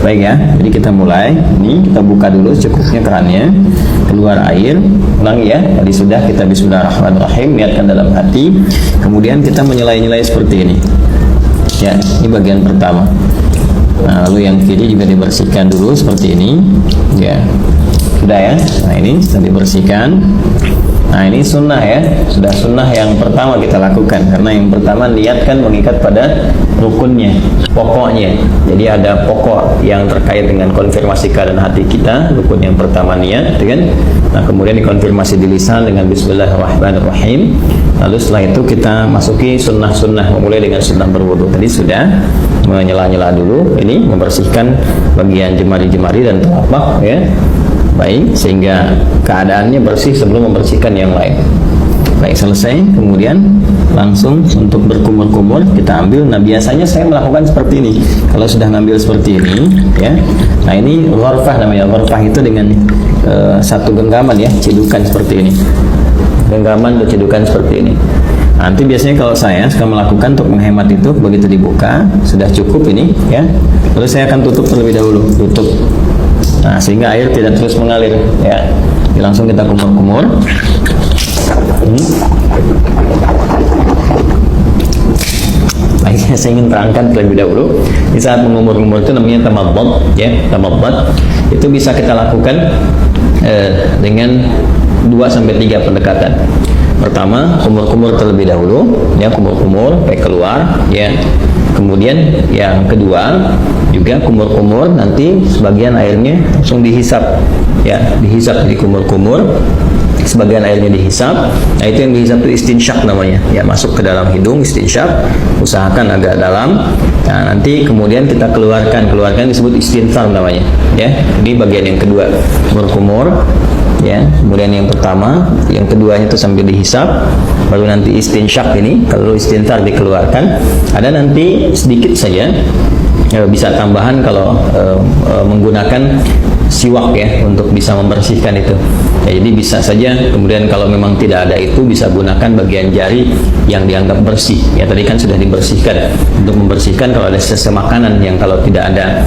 Baik ya, jadi kita mulai. Ini kita buka dulu cukupnya kerannya, keluar air. Ulangi ya, tadi sudah kita bismillahirrahmanirrahim, niatkan dalam hati. Kemudian kita menyelai-nyelai seperti ini. Ya, ini bagian pertama. Nah, lalu yang kiri juga dibersihkan dulu seperti ini. Ya, sudah ya. Nah, ini sudah dibersihkan. Nah, ini sunnah ya, sudah sunnah yang pertama kita lakukan, karena yang pertama niatkan mengikat pada rukunnya, pokoknya. Jadi ada pokok yang terkait dengan konfirmasi keadaan hati kita. Rukun yang pertama niat, kan? Nah, kemudian dikonfirmasi di lisan dengan bismillahirrahmanirrahim. Lalu setelah itu kita masuki sunnah-sunnah, memulai dengan sunnah berwudu. Tadi sudah menyela-nyela dulu, ini membersihkan bagian jemari-jemari dan telapak ya. Baik, sehingga keadaannya bersih sebelum membersihkan yang lain. Baik, selesai. Kemudian langsung untuk berkumur-kumur kita ambil. Nah, biasanya saya melakukan seperti ini. Kalau sudah ngambil seperti ini ya. Nah, ini ghurfah namanya. Ghurfah itu dengan satu genggaman ya, cedukan seperti ini. Genggaman atau cedukan seperti ini. Nanti biasanya kalau saya suka melakukan untuk menghemat itu, begitu dibuka sudah cukup ini ya. Lalu saya akan tutup terlebih dahulu, tutup. Nah, sehingga air tidak terus mengalir ya. Jadi langsung kita kumur-kumur. Baiknya saya ingin terangkan terlebih dahulu. Di saat mengumur-kumur itu namanya tamadmad ya, tamadmad. Itu bisa kita lakukan dengan 2-3 pendekatan. Pertama, kumur-kumur terlebih dahulu ya, kumur-kumur sampai keluar ya. Kemudian yang kedua juga kumur-kumur, nanti sebagian airnya langsung dihisap ya, dihisap di kumur-kumur, sebagian airnya dihisap. Nah, itu yang dihisap itu istinsyak namanya ya, masuk ke dalam hidung, istinsyak, usahakan agak dalam. Nah, nanti kemudian kita keluarkan disebut istinthar namanya ya. Ini bagian yang kedua, kumur-kumur ya. Kemudian yang pertama, yang keduanya itu sambil dihisap, baru nanti istinsyak ini, kalau istinthar dikeluarkan. Ada nanti sedikit saja bisa tambahan kalau menggunakan siwak ya, untuk bisa membersihkan itu ya. Jadi bisa saja kemudian kalau memang tidak ada itu, bisa gunakan bagian jari yang dianggap bersih ya. Tadi kan sudah dibersihkan. Untuk membersihkan kalau ada sisa makanan yang kalau tidak ada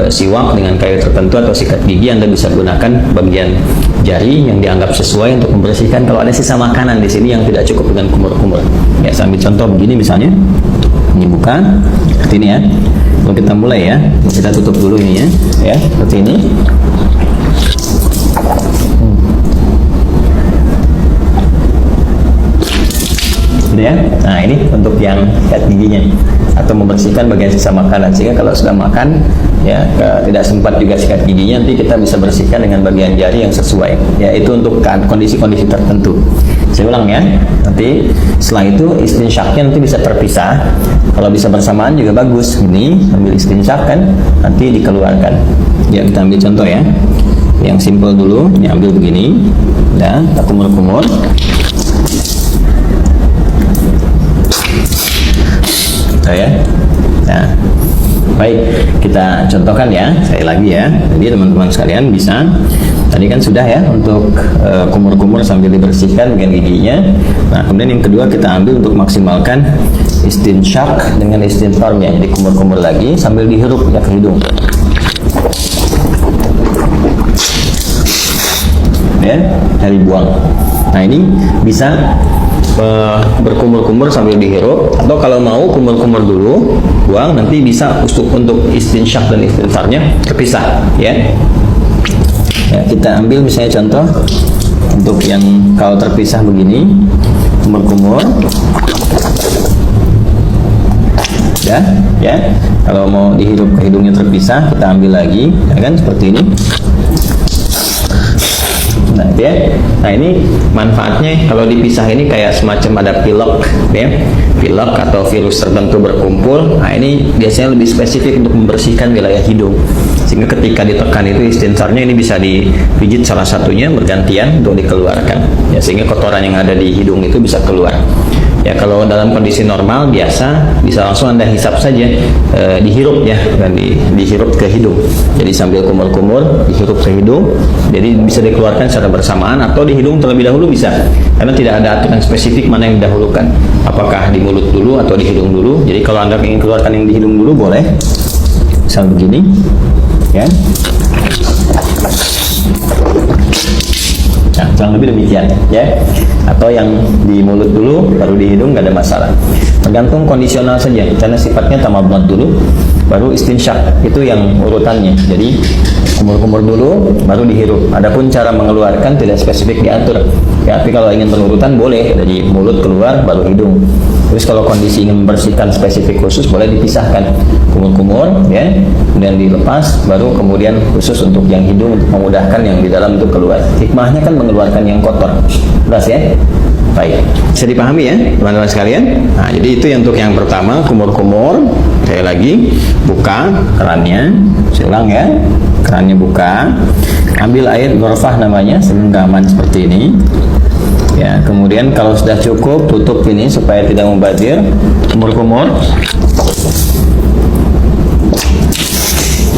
siwak dengan kayu tertentu atau sikat gigi, Anda bisa gunakan bagian jari yang dianggap sesuai untuk membersihkan kalau ada sisa makanan di sini yang tidak cukup dengan kumur-kumur ya. Saya ambil contoh begini misalnya, ini buka seperti ini ya. Kalau kita mulai ya, kita tutup dulu ini ya, seperti ini. Ya. Nah, ini untuk yang sikat giginya atau membersihkan bagian sisa makanan, sehingga kalau sudah makan ya tidak sempat juga sikat giginya, nanti kita bisa bersihkan dengan bagian jari yang sesuai ya. Itu untuk kondisi-kondisi tertentu. Saya ulang ya, nanti setelah itu istinsyaknya nanti bisa terpisah. Kalau bisa bersamaan juga bagus. Ini ambil istinsyak kan, nanti dikeluarkan ya. Kita ambil contoh ya, yang simple dulu. Ini ambil begini ya, kita kumur-kumur. Ya. Nah, baik, kita contohkan ya, saya lagi ya. Jadi teman-teman sekalian bisa, tadi kan sudah ya untuk kumur-kumur sambil dibersihkan bagian giginya. Nah, kemudian yang kedua kita ambil untuk maksimalkan istinsyak dengan istinthar ya. Jadi kumur-kumur lagi sambil dihirup ya ke hidung. Ya, dari buang. Nah, ini bisa berkumur-kumur sambil dihirup, atau kalau mau kumur-kumur dulu buang, nanti bisa untuk istinsyak dan istintharnya terpisah ya. Ya, kita ambil misalnya contoh untuk yang kalau terpisah begini, kumur-kumur ya. Kalau mau dihirup ke hidungnya terpisah, kita ambil lagi ya kan, seperti ini. Nah, ya. Nah, ini manfaatnya kalau dipisah ini kayak semacam ada pilek ya, pilek atau virus tertentu berkumpul. Nah, ini biasanya lebih spesifik untuk membersihkan wilayah hidung, sehingga ketika ditekan itu istinsarnya ini bisa dipijit salah satunya bergantian untuk dikeluarkan ya, sehingga kotoran yang ada di hidung itu bisa keluar ya. Kalau dalam kondisi normal biasa bisa langsung Anda hisap saja, dihirup ya, dan dihirup ke hidung. Jadi sambil kumur-kumur dihirup ke hidung, jadi bisa dikeluarkan secara bersamaan, atau di hidung terlebih dahulu bisa, karena tidak ada aturan spesifik mana yang didahulukan, apakah di mulut dulu atau di hidung dulu. Jadi kalau Anda ingin keluarkan yang di hidung dulu boleh, misal begini ya. Nah, kurang lebih demikian ya. Atau yang di mulut dulu baru di hidung, nggak ada masalah. Tergantung kondisional saja, karena sifatnya tamadmad dulu baru istinsyak, itu yang urutannya. Jadi kumur-kumur dulu baru dihirup. Adapun cara mengeluarkan tidak spesifik diatur ya, tapi kalau ingin berurutan boleh dari mulut keluar baru hidung. Terus kalau kondisi ingin membersihkan spesifik khusus boleh dipisahkan, kumur-kumur ya, kemudian dilepas, baru kemudian khusus untuk yang hidung untuk memudahkan yang di dalam itu keluar. Hikmahnya kan mengeluarkan yang kotor. Jelas ya? Baik, bisa dipahami ya teman-teman sekalian. Nah, jadi itu untuk yang pertama, kumur-kumur. Sekali lagi, buka kerannya, saya ulang ya, kerannya buka, ambil air ghurfah namanya, segenggaman seperti ini ya. Kemudian kalau sudah cukup, tutup ini supaya tidak membazir, kumur-kumur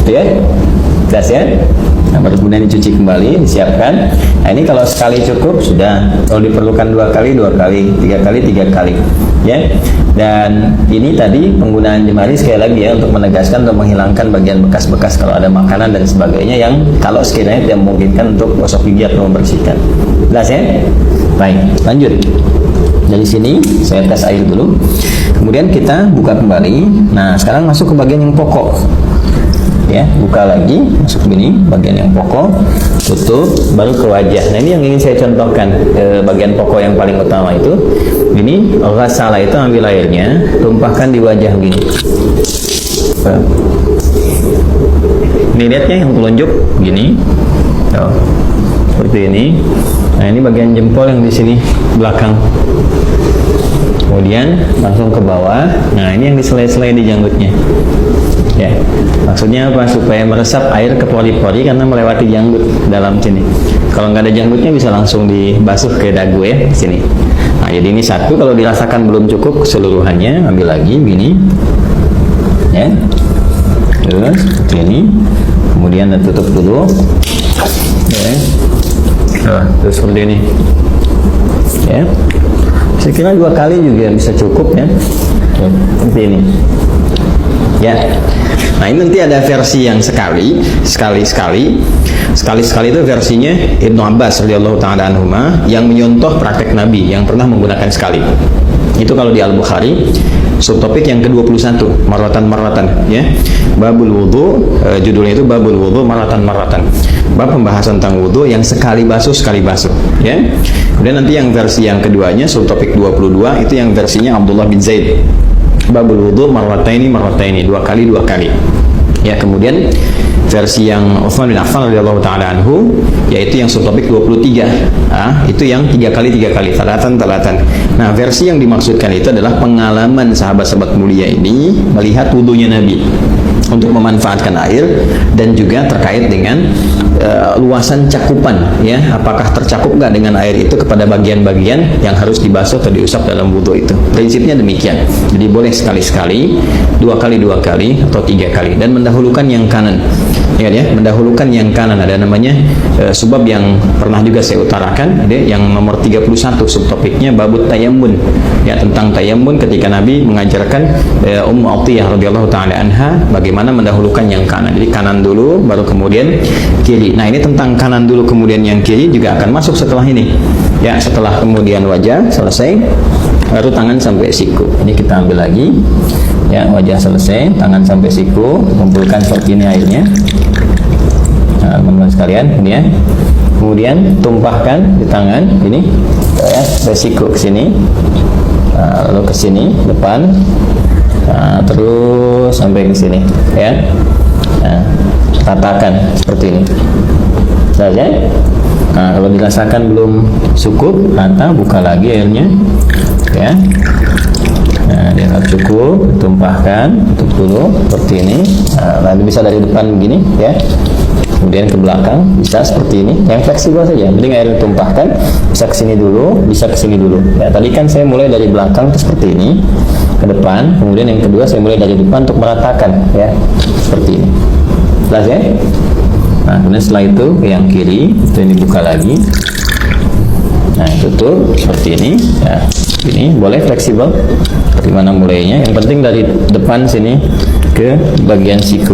ya, jelas ya. Nah, baru kemudian dicuci kembali, disiapkan. Nah, ini kalau sekali cukup sudah. Kalau diperlukan 2 kali, 2 kali, 3 kali, 3 kali ya. Dan ini tadi penggunaan jemari sekali lagi ya, untuk menegaskan atau menghilangkan bagian bekas-bekas kalau ada makanan dan sebagainya yang kalau sekiranya tidak memungkinkan untuk gosok gigi atau membersihkan. Jelas ya? Baik, lanjut. Dari sini saya tes air dulu. Kemudian kita buka kembali. Nah, sekarang masuk ke bagian yang pokok. Ya, buka lagi, masuk ini bagian yang pokok, tutup, baru ke wajah. Nah, ini yang ingin saya contohkan, bagian pokok yang paling utama itu. Ini ghassalah itu ambil airnya, tumpahkan di wajah begini. Ini lihatnya yang telunjuk gini. Oh, seperti ini. Nah, ini bagian jempol yang di sini belakang. Kemudian langsung ke bawah. Nah, ini yang diselai-selai di janggutnya. Ya, maksudnya apa? Supaya meresap air ke pori-pori karena melewati janggut dalam sini. Kalau nggak ada janggutnya bisa langsung dibasuh ke dagu ya, di sini. Nah, jadi ini satu, kalau dirasakan belum cukup keseluruhannya, ambil lagi begini. Ya. Terus seperti ini. Kemudian tutup dulu. Ya. Terus seperti ini. Ya. Saya kira 2 kali juga bisa cukup ya. Seperti ini. Ya. Nah, ini nanti ada versi yang sekali itu versinya Ibnu Abbas radhiyallahu taala anhuma yang menyontoh praktek Nabi yang pernah menggunakan sekali. Itu kalau di Al-Bukhari, subtopik yang ke-21, marwatan ya. Babul wudu, judulnya itu Babul wudu marwatan. Bab pembahasan tentang wudu yang sekali basuh ya. Kemudian nanti yang versi yang keduanya, subtopik 22, itu yang versinya Abdullah bin Zaid. Babul wudu marwataini, 2 kali. Ya, kemudian versi yang Utsman bin Affan radhiyallahu taala anhu, yaitu yang subtopik 23. Itu yang 3 kali, talatan. Nah, versi yang dimaksudkan itu adalah pengalaman sahabat-sahabat mulia ini melihat wudunya Nabi untuk memanfaatkan air, dan juga terkait dengan luasan cakupan ya, apakah tercakup nggak dengan air itu kepada bagian-bagian yang harus dibasuh atau diusap dalam wudu itu. Prinsipnya demikian. Jadi boleh sekali-sekali, 2 kali, atau 3 kali, dan mendahulukan yang kanan. Ya, mendahulukan yang kanan. Ada namanya sebab yang pernah juga saya utarakan, yang nomor 31 subtopiknya babut tayammun ya, tentang tayammun ketika Nabi mengajarkan Ummu Atiyah radhiyallahu taala anha bagaimana mendahulukan yang kanan. Jadi kanan dulu baru kemudian kiri. Nah, ini tentang kanan dulu kemudian yang kiri juga akan masuk setelah ini. Ya, setelah kemudian wajah selesai, baru tangan sampai siku. Ini kita ambil lagi. Ya, wajah selesai, tangan sampai siku, kumpulkan seperti ini airnya. Nah, teman-teman sekalian, ini ya. Kemudian tumpahkan di tangan ini, ya, dari siku ke sini. Lalu ke sini depan. Terus sampai ke sini, ya. Nah, ratakan seperti ini. Saja. Nah, kalau dirasakan belum cukup rata, buka lagi airnya, ya. Nah, dia cukup, tumpahkan, tutup dulu seperti ini. Nanti bisa dari depan begini, ya. Kemudian ke belakang bisa seperti ini, yang fleksibel saja. Jadi air ditumpahkan, bisa ke sini dulu, bisa ke sini dulu. Ya, tadi kan saya mulai dari belakang itu seperti ini, ke depan. Kemudian yang kedua saya mulai dari depan untuk meratakan, ya, seperti ini. Jelas ya? Nah, kemudian setelah itu ke yang kiri, itu yang dibuka lagi. Nah, tutup seperti ini, ya. Ini boleh fleksibel. Dari mana mulainya? Yang penting dari depan sini ke bagian siku.